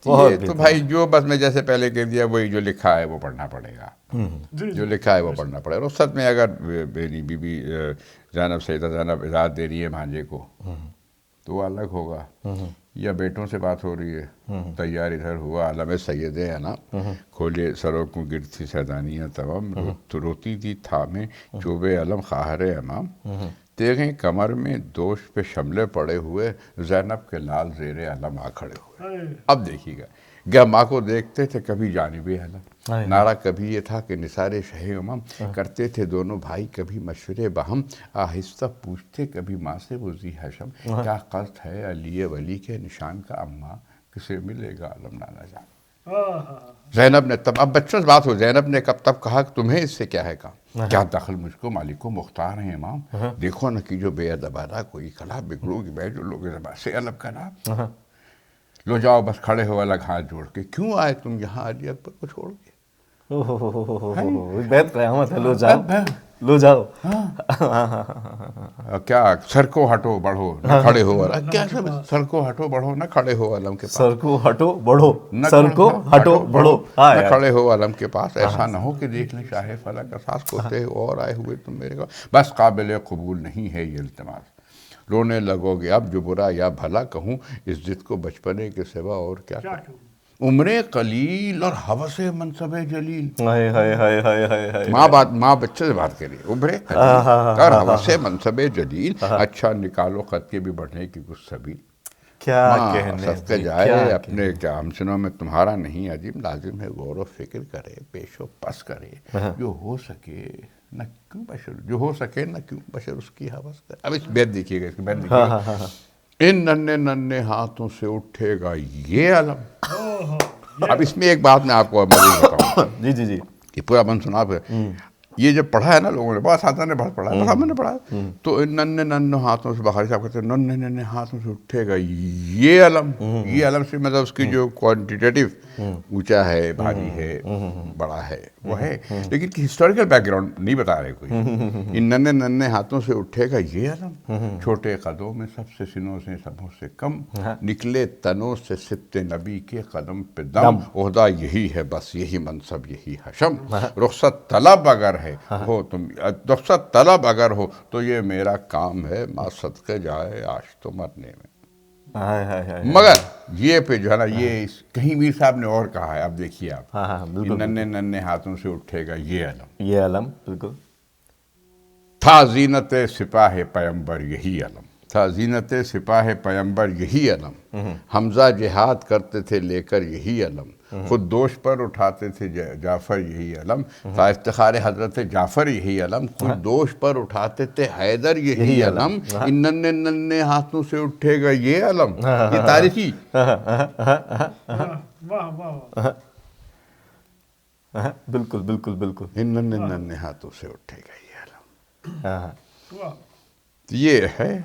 یہ تو بھائی جو بس میں جیسے پہلے کہہ دیا وہی جو لکھا ہے وہ پڑھنا پڑے گا، جو لکھا ہے وہ پڑھنا پڑے گا۔ رخصت میں اگر بی بی زینب سیدہ زینب اجازت دے رہی ہے بھانجے کو تو وہ الگ ہوگا، یا بیٹوں سے بات ہو رہی ہے، تیار ادھر ہوا عالم سید انا کھولے سروں کو گرتی سیدانیاں تمام، روتی تھی تھامے چوبے علم خواہر امام، دیکھیں کمر میں دوش پہ شملے پڑے ہوئے زینب کے لال زیر علم آ کھڑے ہوئے۔ اب دیکھیے گا ماں کو دیکھتے تھے کبھی جانب علم، نعرہ کبھی یہ تھا کہ نثار شہ امم، کرتے تھے دونوں بھائی کبھی مشورے بہم، آہستہ پوچھتے کبھی ماں سے وہ ذی حشم، کیا قصد ہے علی ولی کے نشان کا اماں، کسے ملے گا علم نانا جان۔ زینب نے تب، اب بچوں سے بات ہو، زینب نے تب کہا کہ تمہیں اس سے کیا ہے کام، کیا دخل مجھ کو مالک و مختار ہیں امام، دیکھو نہ کہ جو بے ادبانہ کوئی کلا بگڑو گی میں جو لوگ زبان سے علم کا نام، لو جاؤ بس کھڑے ہو الگ ہاتھ جوڑ کے، کیوں آئے تم یہاں علی اکبر کو چھوڑ کے، بیت قیامت ہے، لو جاؤ لو جاؤ، کیا سر کو ہٹو بڑھو نہ کھڑے ہو، کیا سر کو ہٹو بڑھو نہ کھڑے ہو علم کے پاس، سر کو ہٹو بڑھو، سر کو ہٹو بڑھو، نہ کھڑے ہو علم کے پاس، ایسا نہ ہو کہ دیکھ لیں شاہ فلک کا ساس کوتے اور آئے ہوئے تم میرے کو، بس قابل قبول نہیں ہے یہ التماس، رونے لگو گے اب جو برا یا بھلا کہوں، اس ضد کو بچپنے کے سوا اور کیا کہوں، عمر قلیل اور ہوس منصب جلیل، ماں بچے سے بات کری، عمر قلیل اور ہوس منصب جلیل، اچھا نکالو خط کے بھی بڑھنے کی کچھ سبیل، کیا کہنے صدقے جائے اپنے کیا ہمسنوں میں تمہارا نہیں عجیب، لازم ہے غور و فکر کرے پیش و پس کرے، جو ہو سکے نہ کیوں بشر، جو ہو سکے نہ کیوں بشر اس کی حوث کرے۔ اب اس بیت دیکھیے گا، اس کی بیت دیکھیے گا، ان ننھے ننھے ہاتھوں سے اٹھے گا یہ علم۔ اب اس میں ایک بات میں آپ کو مزید بتاؤں، جی جی جی، یہ پورا بند سنا پھر، یہ جب پڑھا ہے نا لوگوں نے، بہت ساتھوں نے بہت پڑھا ہے، بس ہم نے پڑھا ہے، تو ان ننھے ننھے ہاتھوں سے، بخاری صاحب کہتے ہیں ننھے ننھے ہاتھوں سے اٹھے گا یہ علم، یہ علم سے مطلب اس کی جو کوانٹیٹیو اونچا ہے، بھاری ہے، بڑا ہے وہ ہے، لیکن ہسٹوریکل بیک گراؤنڈ نہیں بتا رہے کوئی، ان ننھے ننھے ہاتھوں سے اٹھے گا یہ علم، چھوٹے قدوں میں سب سے سنوں سے سبوں سے کم، نکلے تنوں سے سبت نبی کے قدم پہ دم، عہدہ یہی ہے بس یہی منصب یہی حشم، رخصت طلب اگر ہے ہو تم، رخصت طلب اگر ہو تو یہ میرا کام ہے، ماں صدقے جائے آج تو مرنے میں، مگر یہ پہ جو ہے نا، یہ کہیں میر صاحب نے اور کہا ہے، اب دیکھیے آپ، ان ننھے ننھے ہاتھوں سے اٹھے گا یہ علم، یہ علم بالکل تھا زینت سپاہ پیمبر یہی علم، تھا زینت سپاہ پیمبر یہی علم، حمزہ جہاد کرتے تھے لے کر یہی علم، خود دوش پر اٹھاتے تھے جعفر یہی علم، تھا افتخار حضرت جعفر یہی علم، خود دوش پر اٹھاتے تھے حیدر یہی علم، ان ننھے ننھے ہاتھوں سے اٹھے گا یہ علم، یہ تاریخی، بالکل بالکل بالکل، ان ننھے ننھے ہاتھوں سے اٹھے گا یہ علم، یہ ہے۔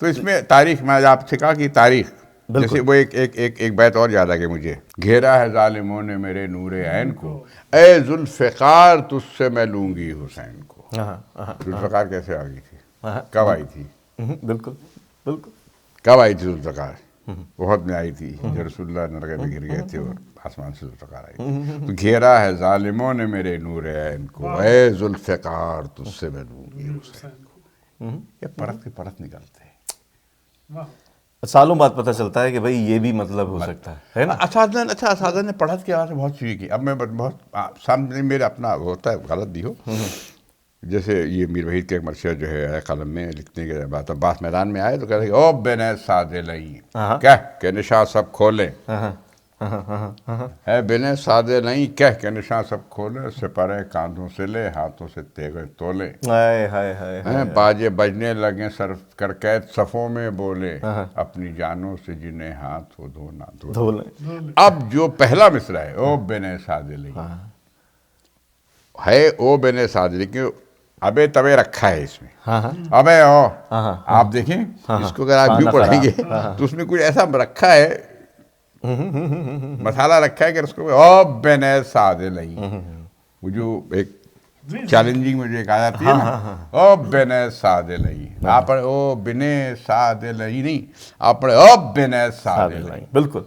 تو اس میں تاریخ، میں آپ سے کہا کہ تاریخ، جیسے وہ ایک بیت اور یاد آ گئی مجھے، گھیرا ہے ظالموں نے میرے نور عین کو، اے ذوالفقار تجھ سے میں لوں گی حسین کو۔ ذوالفقار کیسے آ گئی تھی، کب آئی تھی، بالکل بالکل، کب آئی تھی ذوالفقار؟ بہت میں آئی تھی جب رسول اللہ نرگے میں گر گئے تھے اور آسمان سے ذوالفقار آئی تھی، تو گھیرا ہے ظالموں نے میرے نور عین کو، اے ذوالفقار تجھ سے میں لوں گی حسین کو، یہ پرت کی پرت نکلتے ہیں، سالوں بعد پتہ چلتا ہے کہ بھئی یہ بھی مطلب ہو سکتا ہے نا۔ اساتذہ نے پڑھت کے بعد سے بہت چیزیں کی، اب میں بہت سامنے میرے اپنا ہوتا ہے غلط بھی ہو، جیسے یہ میر وحید کا ایک مرثیہ جو ہے قلم میں لکھنے کے بعد عباس میدان میں آئے تو کہتے ہیں او بن سادے لئی کہہ کہ نشاں سب کھولیں، ہے بن سادے لئی کہہ کہ نشاں سب کھولیں، سپرے کاندھوں سے لے ہاتھوں سے تیغیں تولے، باجے بجنے لگیں سر کر قید صفوں میں بولے، اپنی جانوں سے جنہیں ہاتھ ہو دھونا دھولے۔ اب جو پہلا مصرع ہے او بن سادے لئی ہے، او بن سادے لئی، کہ ابے تبے رکھا ہے اس میں، ابے او، آپ دیکھیں اس کو اگر آپ یوں پڑھیں گے تو اس میں کچھ ایسا رکھا ہے، مسالہ رکھا ہے کہ اس کو او بن سادے لئی، وہ جو ایک چیلنجنگ میں جو ایک آ جاتی ہے نا، او بن سادے لئی، آپ پڑھے او بن سادے لئی نہیں، آپ پڑھے او بن سادے لئی، بالکل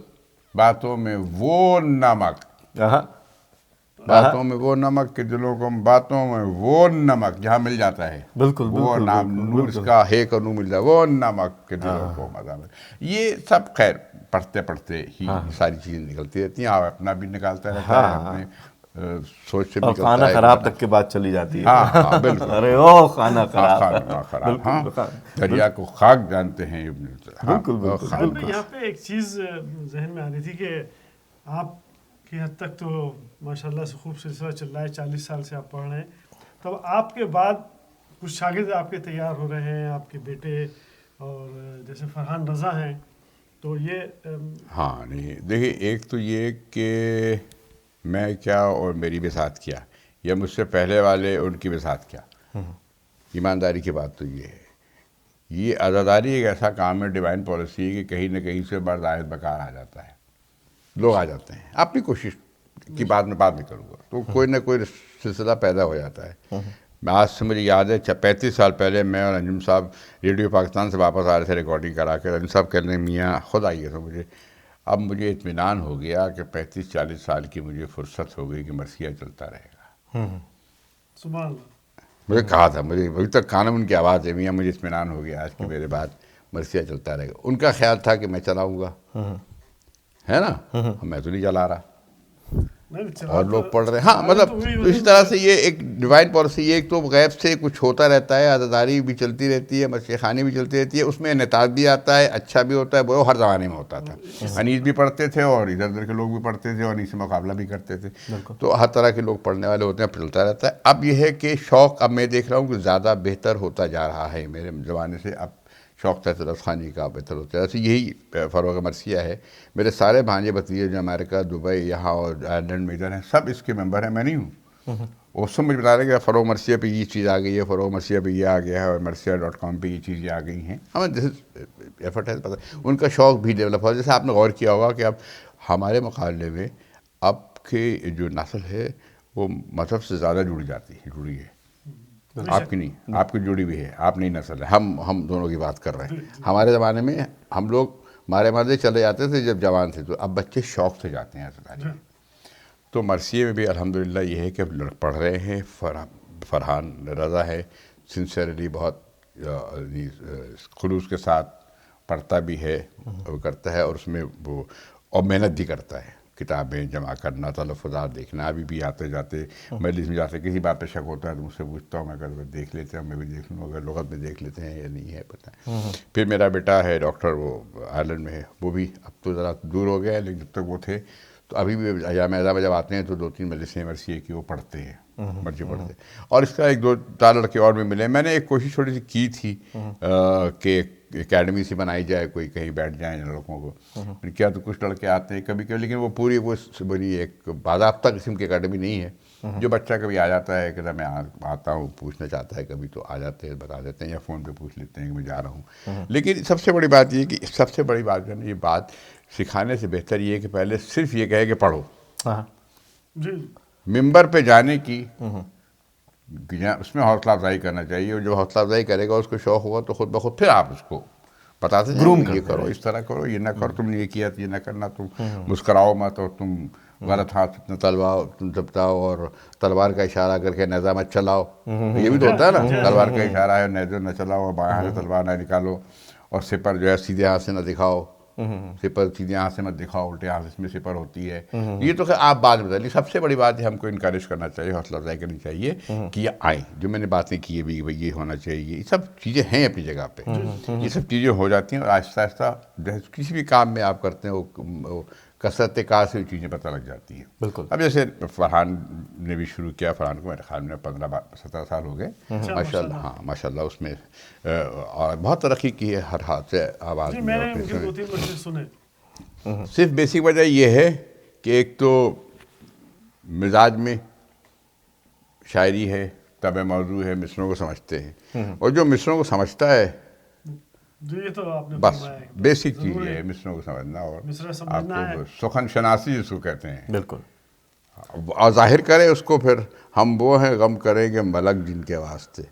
باتوں میں وہ نمک، ہاں باتوں میں وہ نمک کہ دلوں کو، باتوں میں وہ نمک جہاں مل جاتا ہے، بالکل وہ بالکل نام نور اس کا ہے کہ نور مل جائے، وہ نمک کہ دلوں کو مزہ مل، یہ سب خیر پڑھتے پڑھتے ہی ساری چیزیں نکلتی رہتی ہیں، آپ اپنا بھی نکالتا رہتا ہے، اپنے سوچ سے بھی اور نکلتا کھانا ہے، خراب تک کے بات چلی جاتی ہے. ہاں بالکل، ارے او کھانا خراب، کھانا خراب، ہاں بالکل دریا کو خاک جانتے ہیں ابن، بالکل بالکل شاید میں یہاں پہ ایک چیز ذہن میں آ رہی تھی کہ آپ کی حد تک تو ماشاء اللہ سے خوب سلسلہ چل رہا ہے، 40 سال سے آپ پڑھ رہے ہیں، تب آپ کے بعد کچھ شاگرد آپ کے تیار ہو رہے ہیں، آپ کے بیٹے اور جیسے فرحان رضا ہیں، تو یہ ہاں نہیں دیکھیے، ایک تو یہ کہ میں کیا اور میری بساط کیا، یا مجھ سے پہلے والے ان کی بساط کیا، ایمانداری کی بات تو یہ ہے، یہ عزاداری ایک ایسا کام ہے، ڈیوائن پالیسی ہے کہ کہیں نہ کہیں سے مرد عائد بکار آ جاتا ہے، لوگ آ جاتے ہیں، اپنی کوشش کی بات میں بات نہیں کروں گا، تو کوئی نہ کوئی سلسلہ پیدا ہو جاتا ہے. آج سے مجھے یاد ہے 35 سال پہلے میں اور انجم صاحب ریڈیو پاکستان سے واپس آ رہے تھے ریکارڈنگ کرا کے، انجم صاحب کہنے میاں خود آئیے تھا مجھے، اب مجھے اطمینان ہو گیا کہ 35-40 سال کی مجھے فرصت ہو گئی کہ مرثیہ چلتا رہے گا. سبحان اللہ، مجھے کہا تھا، مجھے ابھی تک کانم ان کی آواز ہے، میاں مجھے اطمینان ہو گیا آج کہ میرے بعد مرثیہ چلتا رہے گا. ان کا خیال تھا کہ میں چلاؤں گا، ہے نا، میں تو نہیں چلا رہا اور لوگ پڑھ رہے ہیں. ہاں مطلب اسی طرح سے یہ ایک ڈیوائن پالیسی، یہ ایک تو غیب سے کچھ ہوتا رہتا ہے، عزاداری بھی چلتی رہتی ہے، مرثیہ خوانی بھی چلتی رہتی ہے، اس میں انعطاف بھی آتا ہے، اچھا بھی ہوتا ہے، وہ ہر زمانے میں ہوتا تھا. انیس بھی پڑھتے تھے اور ادھر ادھر کے لوگ بھی پڑھتے تھے اور انیس سے مقابلہ بھی کرتے تھے، تو ہر طرح کے لوگ پڑھنے والے ہوتے ہیں، چلتا رہتا ہے. اب یہ ہے کہ شوق اب میں دیکھ رہا ہوں کہ زیادہ بہتر ہوتا جا رہا ہے میرے زمانے سے، اب شوق تحت خوانی کا بہتر ہوتا ہے. ایسے یہی فروغ مرثیہ ہے. میرے سارے بھانجے بھتیجے جو امریکہ، دبئی، یہاں اور آئرلینڈ میں ادھر ہیں، سب اس کے ممبر ہیں، میں نہیں ہوں. وہ سب مجھے بتا رہے ہیں کہ فروغ مرثیہ پہ یہ چیز آ گئی ہے، فروغ مرثیہ پہ یہ آ گیا ہے، اور مرثیہ.com پہ یہ چیزیں آ گئی ہیں. ہمیں دس ایفرٹ ہے، پتہ ان کا شوق بھی ڈیولپ ہوا. جیسے آپ نے غور کیا ہوگا کہ اب ہمارے مقابلے میں اب کی جو نسل ہے وہ مذہب سے زیادہ جڑی ہے. آپ کی نہیں، آپ کی جڑی ہوئی ہے، آپ نئی نسل ہے، ہم دونوں کی بات کر رہے ہیں. ہمارے زمانے میں ہم لوگ مارے مارے چلے جاتے تھے جب جوان تھے، تو اب بچے شوق سے جاتے ہیں عزاداری. تو مرثیے میں بھی الحمدللہ یہ ہے کہ اب پڑھ رہے ہیں. فرحان رضا ہے، سنسیئرلی بہت خلوص کے ساتھ پڑھتا بھی ہے، وہ کرتا ہے، اور اس میں وہ اور محنت بھی کرتا ہے، کتابیں جمع کرنا، تلفظات دیکھنا. ابھی بھی آتے جاتے مجلس میں جاتے کسی بات پہ شک ہوتا ہے تو مجھ سے پوچھتا ہوں، میں اگر دیکھ لیتے ہیں، میں بھی دیکھ لوں، اگر لغت میں دیکھ لیتے ہیں یا نہیں ہے پتہ. پھر میرا بیٹا ہے ڈاکٹر، وہ آئرلینڈ میں ہے، وہ بھی اب تو ذرا دور ہو گیا ہے، لیکن جب تک وہ تھے تو ابھی بھی ایام اعزاز میں جب آتے ہیں تو 2-3 مجلسیں مرثیے کی وہ پڑھتے ہیں، مرثی پڑھتے ہیں. اور اس کا 1-2 لڑکے اور بھی ملے. میں نے ایک کوشش تھوڑی سی کی تھی کہ اکیڈمی سی بنائی جائے، کوئی کہیں بیٹھ جائیں لڑکوں کو. کیا تو کچھ لڑکے آتے ہیں کبھی کبھی، لیکن وہ پوری وہ بڑی ایک باضابطہ قسم کی اکیڈمی نہیں ہے. جو بچہ کبھی آ جاتا ہے کہ میں آتا ہوں، پوچھنا چاہتا ہے کبھی، تو آ جاتے ہیں، بتا دیتے ہیں، یا فون پہ پوچھ لیتے ہیں کہ میں جا رہا ہوں. لیکن سب سے بڑی بات یہ کہ سب سے بڑی بات جو ہے نا، یہ بات سکھانے سے بہتر یہ ہے کہ پہلے صرف یہ کہے کہ پڑھو. ممبر پہ جانے کی اس میں حوصلہ افزائی کرنا چاہیے، اور جو حوصلہ افزائی کرے گا اس کو شوق ہوگا تو خود بخود پھر آپ اس کو بتاتے ہیں یہ کرو، اس طرح کرو، یہ نہ کرو، تم نے یہ کیا تو یہ نہ کرنا، تم مسکراؤ مت، اور تم غلط ہاتھ نہ تم دبتاؤ، اور تلوار کا اشارہ کر کے نیزہ مت چلاؤ. یہ بھی تو ہوتا ہے نا، تلوار کا اشارہ ہے، نیزہ نہ چلاؤ، اور بائیں ہاتھ سے تلوار نہ نکالو، اور سپر جو ہے سیدھے ہاتھ سے نہ دکھاؤ، سپر سیدھے ہاتھ سے مت دکھاؤ، الٹے ہاتھ اس میں سپر ہوتی ہے. یہ تو آپ بات بتائیے. سب سے بڑی بات ہے ہم کو انکریج کرنا چاہیے، حوصلہ افزائی کرنی چاہیے کہ یہ آئیں. جو میں نے باتیں کی ہے بھی یہ ہونا چاہیے، یہ سب چیزیں ہیں اپنی جگہ پہ، یہ سب چیزیں ہو جاتی ہیں، اور آہستہ آہستہ کسی بھی کام میں آپ کرتے ہیں وہ کثرت کار سے چیزیں پتہ لگ جاتی ہیں. بالکل. اب جیسے فرحان نے بھی شروع کیا، فرحان کو میرے خیال میں 15-17 سال ہو گئے ماشاء اللہ. ہاں ماشاء اللہ، اس میں اور بہت ترقی کی ہے ہر ہاتھ سے آواز میں. صرف بیسک وجہ یہ ہے کہ ایک تو مزاج میں شاعری ہے، طبع موضوع ہے، مصروں کو سمجھتے ہیں، اور جو مصروں کو سمجھتا ہے بس بیسک چیز یہ ہے، مصروں کو سمجھنا، اور آپ کو سخن شناسی جس کو کہتے ہیں. بالکل. اور ظاہر کرے اس کو، پھر ہم وہ ہیں غم کریں گے ملک جن کے واسطے.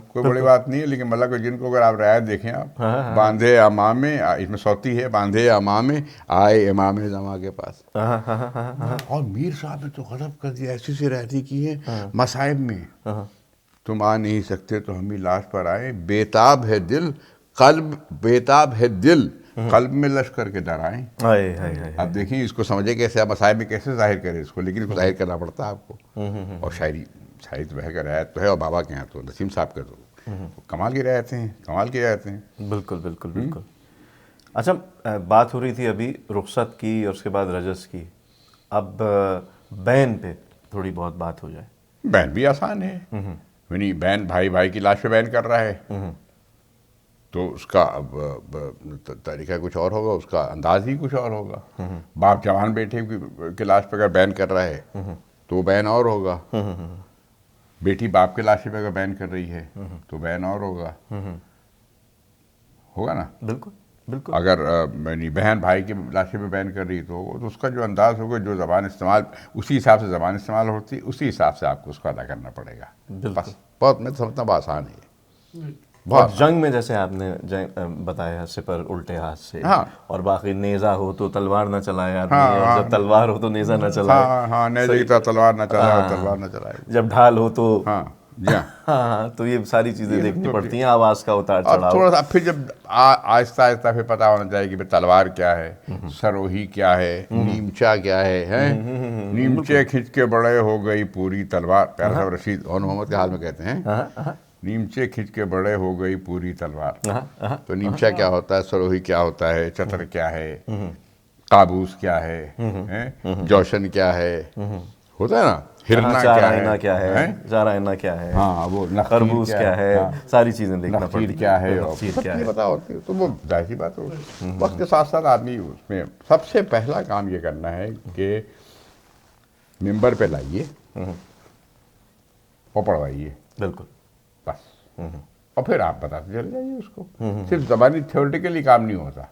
کوئی بڑی بات نہیں ہے، لیکن ملک و جن کو اگر آپ رعایت دیکھیں آپ، باندھے امام، اس میں صوتی ہے، باندھے امام آئے امام زماں کے پاس. اور میر صاحب نے تو غضب کر دیا، ایسی سی رہتی کی ہیں مصائب میں، تم آ نہیں سکتے تو ہم ہی لاش پر آئے، بیتاب ہے دل قلب، بیتاب ہے دل قلب میں لشکر کے در آئیں. اب دیکھیں اس کو سمجھے کیسے، اب مصائب میں کیسے ظاہر کرے اس کو، لیکن اس کو ظاہر کرنا پڑتا ہے آپ کو. اور شاعری تو بہ کر رعایت تو ہے، اور بابا کے یہاں تو نسیم صاحب کا تو کمال کی رعایتیں ہیں، کمال کی رعایتیں ہیں. بالکل بالکل بالکل. اچھا بات ہو رہی تھی ابھی رخصت کی اور اس کے بعد رجس کی، اب بین پہ تھوڑی بہت بات ہو جائے. بین بھی آسان ہے، یعنی بین بھائی کی لاش پہ بین کر رہا ہے تو اس کا طریقہ کچھ اور ہوگا، اس کا انداز ہی کچھ اور ہوگا. باپ جوان بیٹے کی لاش پہ اگر بین کر رہا ہے تو وہ بین اور ہوگا. بیٹی باپ کے لاش پہ اگر بین کر رہی ہے تو بین اور ہوگا نا. بالکل بالکل. اگر بہن بھائی کے لاشے پہ بین کر رہی تو اس کا جو انداز ہوگا، جو زبان استعمال، اسی حساب سے زبان استعمال ہوتی، اسی حساب سے آپ کو اس کو ادا کرنا پڑے گا. بس بہت، میں سمجھتا ہوں آسان ہے. اور جنگ میں جیسے آپ نے بتایا سپر الٹے ہاتھ سے، اور باقی نیزہ ہو تو تلوار نہ چلائے آدمی، اور جب تلوار ہو تو نیزہ نہ چلائے. ہاں نیزے کی طرح تلوار نہ چلائے، تلوار نہ چلائے. جب ڈھال ہو تو جی ہاں، تو یہ ساری چیزیں دیکھنی پڑتی ہیں، آواز کا اتار چڑھاؤ. تھوڑا سا پھر جب آہستہ آہستہ پھر پتہ ہونا چاہیے کہ تلوار کیا ہے، سروہی کیا ہے، نیمچا کیا ہے. نیمچے کھنچ کے بڑے ہو گئی پوری تلوار، پیارا صاحب رشید اور محمد کے حال میں کہتے ہیں، نیمچے کھنچ کے بڑے ہو گئی پوری تلوار. تو نیمچا کیا ہوتا ہے، سروہی کیا ہوتا ہے، چتر کیا ہے، قابوس کیا ہے، جوشن کیا ہے، ہوتا ہے نا، ہرنا کیا ہے، جارائنا کیا ہے، ہاں وہ خربوز کیا ہے، ساری چیزیں دیکھنا پڑتی ہیں. کیا ہے، سب پتا ہوتی ہے. تو وہ ظاہر سی بات ہو، وقت کے ساتھ ساتھ آدمی اس میں سب سے پہلا کام یہ کرنا ہے کہ ممبر پہ لائیے اور پڑھوائیے. بالکل. بس، اور پھر آپ بتاتے چلے جائیے اس کو. صرف زبانی تھیوریٹیکلی کام نہیں ہوتا.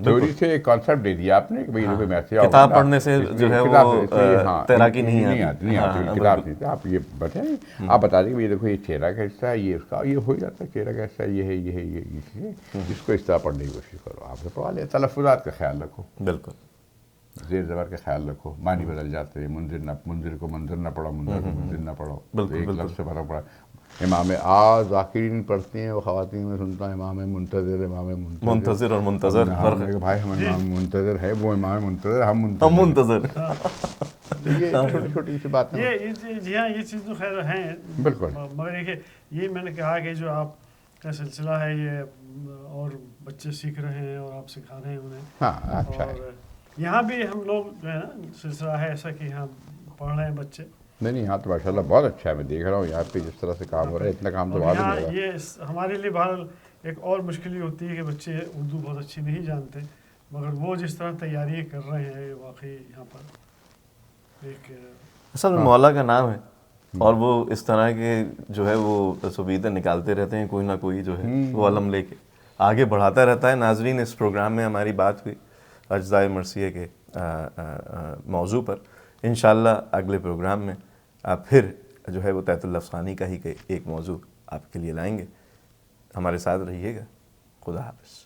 تھیوری سے ایک کانسیپٹ دے دیا آپ نے کہ بھئی دیکھو میسج آؤ، کتاب پڑھنے سے جو ہے وہ تیراکی نہیں آتی. کتاب نہیں آتی. آپ یہ بتائیں، آپ بتا دیں کہ یہ دیکھو یہ چہرہ کا حصہ ہے، یہ اس کا، یہ ہو جاتا ہے چہرہ کا حصہ، یہ ہے، یہ ہے، یہ چیز، اس کو اس طرح پڑھنے کی کوشش کرو. آپ سے پڑھا لیں. تلفظات کا خیال رکھو، بالکل، زیر زبر کا خیال رکھو. معنی بدل جاتے ہیں، منذر کو منظر نہ پڑھو، منظر کو منذر نہ پڑھو. ایک لفظ سے فرق پڑا. امام ذاکرین پڑھتے ہیں وہ خواتین میں سنتا ہے امام منتظر، امام منتظر اور منتظر فرق. بھائی ہم امام منتظر ہے، وہ امام منتظر، ہم منتظر. یہ چھوٹی چھوٹی سی بات ہے. جی ہاں، یہ چیز تو خیر ہیں بالکل. مگر یہ میں نے کہا کہ جو آپ کا سلسلہ ہے یہ اور بچے سیکھ رہے ہیں اور آپ سکھا رہے ہیں انہیں. ہاں اچھا ہے. یہاں بھی ہم لوگ جو ہے نا سلسلہ ہے ایسا کہ یہاں پڑھ رہے ہیں بچے. نہیں یہاں تو ماشاء اللہ بہت اچھا ہے. میں دیکھ رہا ہوں یہاں پہ جس طرح سے کام ہو رہا ہے، اتنا کام تو معلوم نہیں ہو رہا. یہ ہمارے لیے بہرحال ایک اور مشکل یہ ہوتی ہے کہ بچے اردو بہت اچھی نہیں جانتے، مگر وہ جس طرح تیاری کر رہے ہیں واقعی یہاں پر ایک اصل میں مولا کا نام ہے، اور وہ اس طرح کے جو ہے وہ سبیتیں نکالتے رہتے ہیں، کوئی نہ کوئی جو ہے وہ علم لے کے آگے بڑھاتا رہتا ہے. ناظرین، اس پروگرام میں ہماری بات ہوئی اجزائے مرثیہ کے موضوع پر. انشاءاللہ اگلے پروگرام میں آپ پھر جو ہے وہ تحت اللفظ خوانی کا ہی ایک موضوع آپ کے لیے لائیں گے. ہمارے ساتھ رہیے گا. خدا حافظ.